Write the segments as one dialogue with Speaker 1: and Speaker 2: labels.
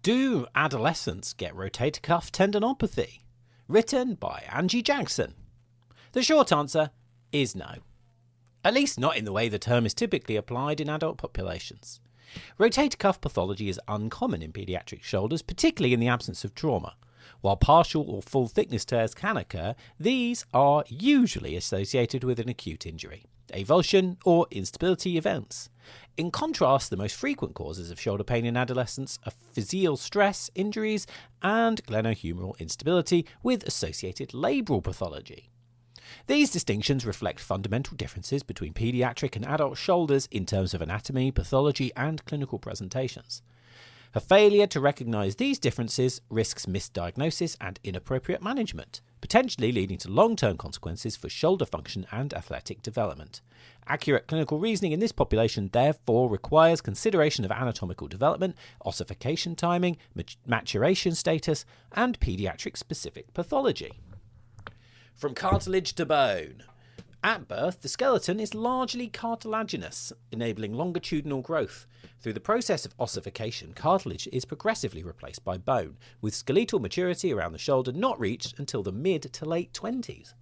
Speaker 1: Do adolescents get rotator cuff tendinopathy? Written by Angie Jackson. The short answer is no. At least not in the way the term is typically applied in adult populations. Rotator cuff pathology is uncommon in paediatric shoulders, particularly in the absence of trauma. While partial or full thickness tears can occur, these are usually associated with an acute injury, avulsion, or instability events. In contrast, the most frequent causes of shoulder pain in adolescents are physeal stress injuries and glenohumeral instability with associated labral pathology. These distinctions reflect fundamental differences between paediatric and adult shoulders in terms of anatomy, pathology, and clinical presentations. A failure to recognise these differences risks misdiagnosis and inappropriate management, potentially leading to long-term consequences for shoulder function and athletic development. Accurate clinical reasoning in this population therefore requires consideration of anatomical development, ossification timing, maturation status, and paediatric-specific pathology. From cartilage to bone. At birth, the skeleton is largely cartilaginous, enabling longitudinal growth. Through the process of ossification, cartilage is progressively replaced by bone, with skeletal maturity around the shoulder not reached until the mid to late 20s.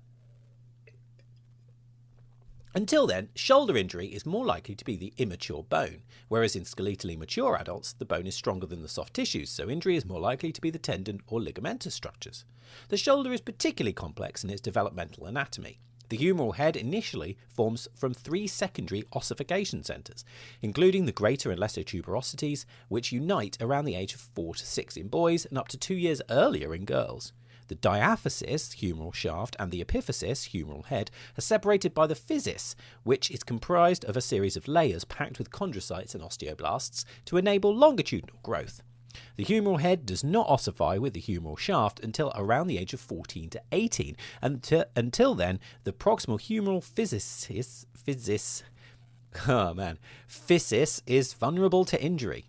Speaker 1: Until then, shoulder injury is more likely to be the immature bone, whereas in skeletally mature adults, the bone is stronger than the soft tissues, so injury is more likely to be the tendon or ligamentous structures. The shoulder is particularly complex in its developmental anatomy. The humeral head initially forms from 3 secondary ossification centres, including the greater and lesser tuberosities, which unite around the age of 4 to 6 in boys and up to 2 years earlier in girls. The diaphysis, humeral shaft, and the epiphysis, humeral head, are separated by the physis, which is comprised of a series of layers packed with chondrocytes and osteoblasts to enable longitudinal growth. The humeral head does not ossify with the humeral shaft until around the age of 14 to 18. Until then, the proximal humeral physis is vulnerable to injury.